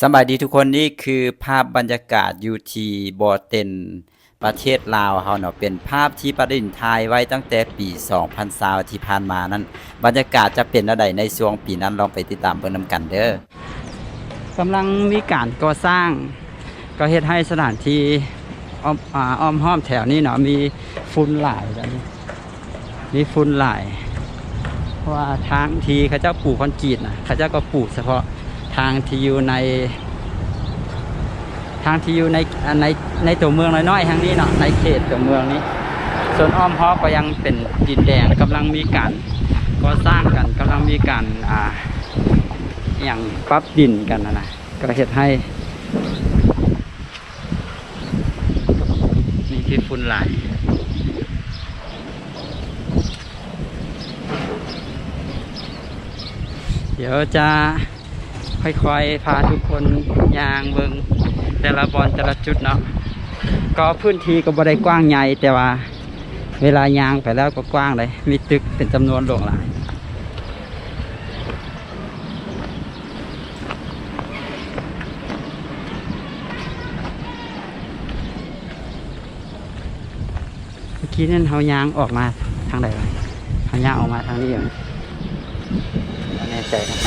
สบายดีทุกคนนี่คือภาพบรรยากาศอยู่ที่บ่อเต็นประเทศลาวเฮาเนาะเป็นภาพที่ประดิษฐ์ถ่ายไว้ตั้งแต่ปี2020ที่ผ่านมานั้นบรรยากาศจะเป็นอะไรในช่วงปีนั้นลองไปติดตามเบิ่งนำกันเด้อกำลังมีการก่อสร้างก็เฮ็ดให้สถานที่อ้อมห้อมแถวนี้เนาะมีฝุ่นหลายแบบนี้มีฝุ่นหลายเพราะว่าทางที่เขาเจ้าปลูกคอนกรีตนะเขาเจ้าก็ปลูกเฉพาะทางที่อยู่ในในตัวเมืองน้อยๆทางนี้เนาะในเขตตัวเมืองนี้ส่วนอ้อมฮอกก็ยังเป็นดินแดงกำลังมีการก่อสร้างกันกำลังมีการอย่างปรับดินกันนะก็เฮ็ดให้นี่คือฝุ่นหลายเดี๋ยวจะค่อยๆพาทุกคนย่างเบิ่งแต่ละบอนแต่ละจุดเนาะก็พื้นที่ก็บ่ได้กว้างใหญ่แต่ว่าเวลาย่างไปแล้วก็กว้างเลยมีตึกเป็นจำนวนหลวงหลายเมื่อกี้นั่นเฮาย่างออกมาทางใดวะเฮาย่างออกมาทางนี้อย่างไม่แน่ใจนะ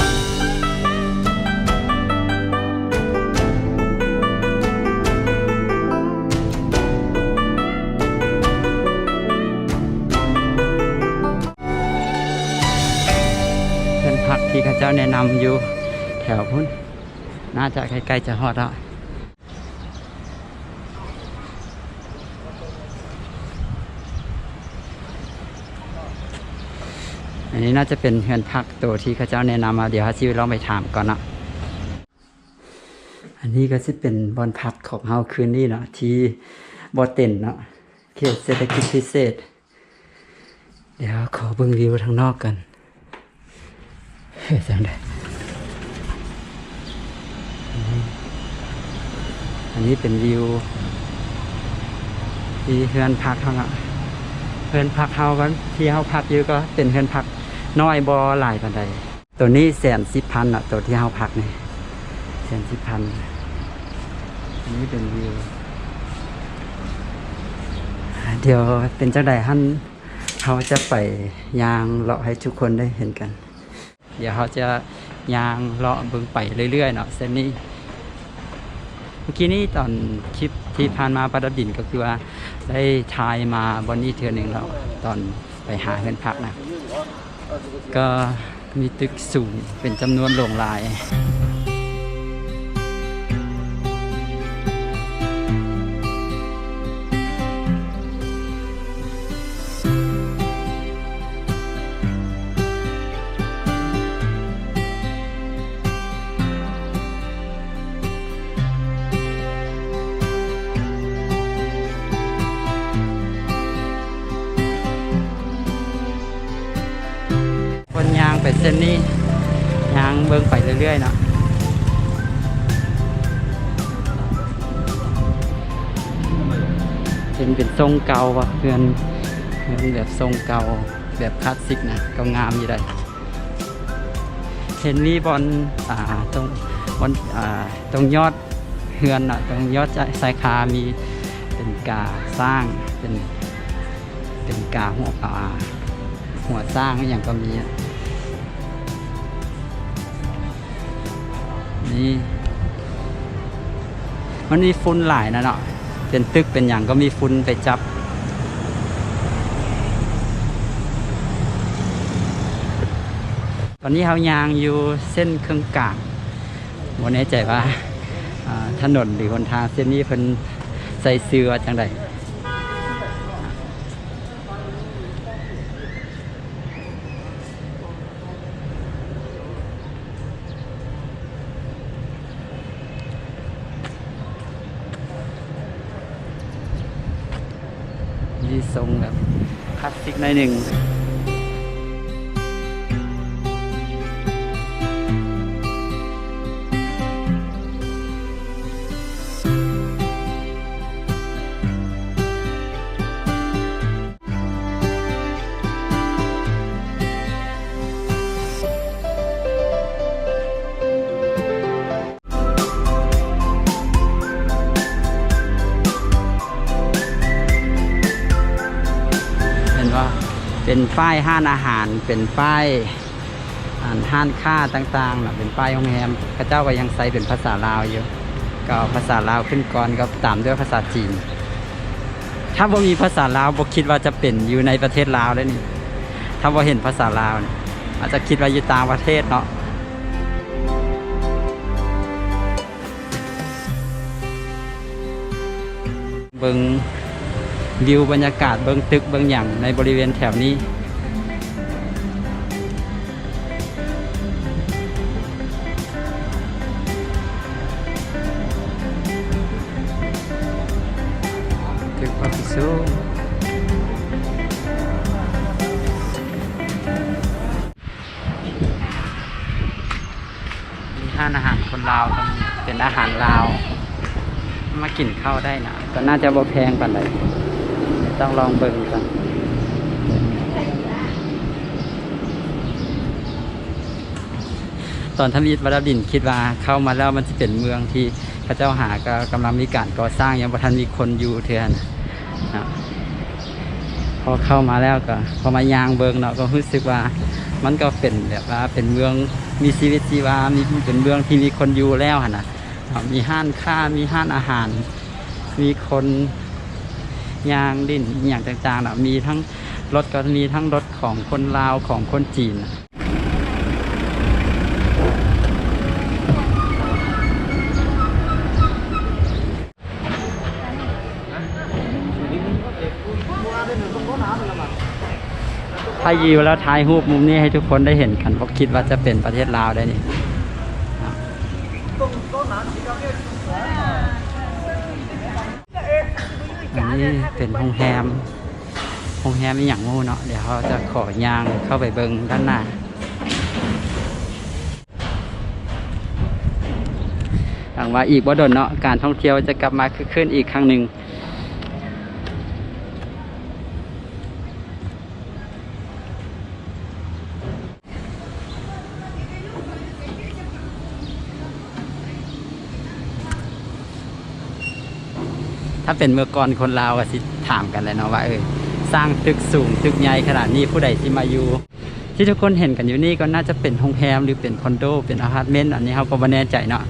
พักที่ข้าเจ้าแนะนำอยู่แถวพุ่นน่าจะใกล้ๆจะฮอดแล้วอันนี้น่าจะเป็นเฮือนพักตัวที่ข้าเจ้าแนะนำมาเดี๋ยวฮาซิลองไปถามก่อนเนาะอันนี้ก็จะเป็นบอนพักของเฮาคืนนี้เนาะที่บ่อเต็นเนาะเขตเศรษฐกิจพิเศษเดี๋ยวขอเบิ่งวิวทางนอกกันจังได๋อันนี้เป็นวิวที่เฮือนพักเฮาอ่ะเฮือนพักเฮากันที่เฮาพักอยู่ก็เป็นเฮือนพักน้อยบ่หลายปานใดตัวนี้110,000อ่ะตัวที่เฮาพักนี่110,000อันนี้เป็นวิวเดี๋ยวเป็นจังได๋หั่นเฮาจะไปย่างเลาะให้ทุกคนได้เห็นกันเดี๋ยวเขาจะย่างเลาะเบิ่งไปเรื่อยๆเนาะเส้นนี้เมื่อกี้นี้ตอนคลิปที่ผ่านมาประดับดินก็คือว่าได้ถ่ายมาบนนี้เทื่อนึงแล้วตอนไปหาเฮือนพักนะก็มีตึกสูงเป็นจำนวนหลงหลายยางไปเส้นนี้ยางเบิ่งไปเรื่อยๆเนาะเป็นทรงเก่าว่ะเพื่อนแบบทรงเก่าแบบคลาสสิกนะก็งามอยู่ได้เห็นมีบอลตรงบอลตรงยอดเฮือนอ่ะตรงยอดสายคามีเป็นกาสร้างเป็นกาหัวสร้างอย่างก็มีนี่มันมีฝุ่นหลายนะเนาะเป็นตึกเป็นอย่างก็มีฝุ่นไปจับตอนนี้เขายางอยู่เส้นเครื่องกลางวันนี้ใจว่าถนนหรือหนทางเส้นนี้เพิ่นใส่เสื้อจังใดทรงแบบคลาสสิกหน่อยหนึ่ง เป็นป้ายห้านอาหารเป็นป้ายห้านค้าต่างๆนะเป็นป้ายโรงแรมพระเจ้าก็ยังใช้เป็นภาษาลาวอยู่ก็ภาษาลาวขึ้นก่อนก็ตามด้วยภาษาจีนถ้าบ่มีภาษาลาวบ่คิดว่าจะเป็นอยู่ในประเทศลาวได้นี่ถ้าบ่เห็นภาษาลาวนี่อาจจะคิดว่าอยู่ต่างประเทศเนาะเบิ่งวิวบรรยากาศเบิ่งตึกเบิ่งอย่างในบริเวณแถวนี้ตึกออฟฟิศมีร้านอาหารคนลาวตรงนี้เป็นอาหารลาวมากินข้าวได้นะก็น่าจะบ่แพงปานใดต้องลองเบิ่งกันตอนทำอิฐวรดินคิดว่าเข้ามาแล้วมันจะเป็นเมืองที่พระเจ้าหาก็กำลังมีการก่อสร้างยังบ่ทันมีคนอยู่เทื่อนนะพอเข้ามาแล้วก็พอมายางเบิ่งเนาะก็รู้สึกว่ามันก็เป็นแบบว่าเป็นเมืองมีชีวิตชีวามีเป็นเมืองที่มีคนอยู่แล้วหั่นน่ะมีห้านค้ามีห้านอาหารมีคนยางดิ้นอย่างต่างๆนะมีทั้งรถก็มีทั้งรถของคนลาวของคนจีนถ้ายิวแล้วถ่ายรูปมุมนี้ให้ทุกคนได้เห็นกันเพราะคิดว่าจะเป็นประเทศลาวได้นี่อันนี้เป็นโรงแรมมีอย่างงูเนาะเดี๋ยวเขาจะขอย่างเข้าไปเบิ่งด้านหน้าหวังว่าอีกบ่ดนเนาะการท่องเที่ยวจะกลับมาคึกคืนอีกครั้งหนึ่งถ้าเป็นเมื่อก่อนคนลาวก็สิถามกันเลยเนาะว่าสร้างตึกสูงตึกใหญ่ขนาดนี้ผู้ใดที่มาอยู่ที่ทุกคนเห็นกันอยู่นี่ก็น่าจะเป็นโรงแรมหรือเป็นคอนโดเป็นอพาร์ตเมนต์อันนี้เขาก็ไม่แน่ใจเนาะ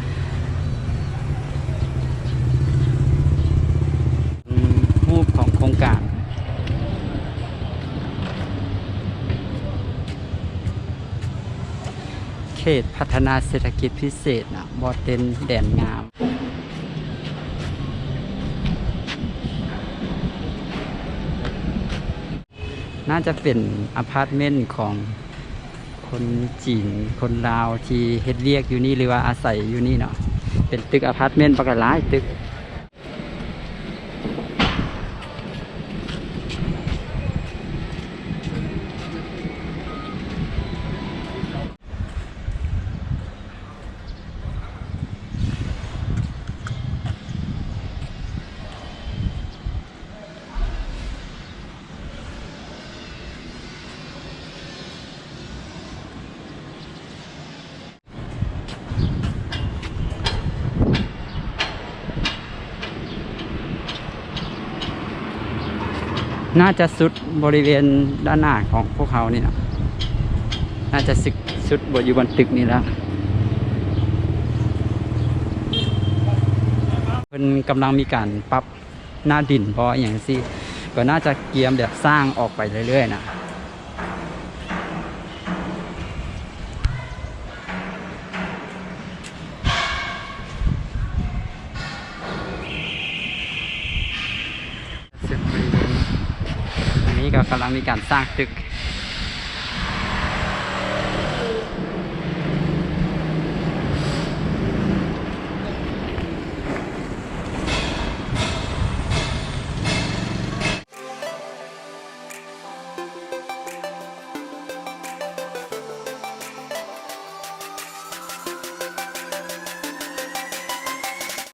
รูปของโครงการเขตพัฒนาเศรษฐกิจพิเศษนะบอเต็นแดนงามน่าจะเป็นอพาร์ตเมนต์ของคนจีนคนลาวที่เฮ็ดเวียกอยู่นี่หรือว่าอาศัยอยู่นี่เนาะเป็นตึกอพาร์ตเมนต์ปกติหลายตึกน่าจะสุดบริเวณด้านหน้าของพวกเขานี่นะน่าจะสุดบนอยู่บนตึกนี่แล้วเป็นกำลังมีการปรับหน้าดินเพราะอย่างที่ก็น่าจะเกียมแบบสร้างออกไปเรื่อยๆนะก็กำลังมีการสร้างตึก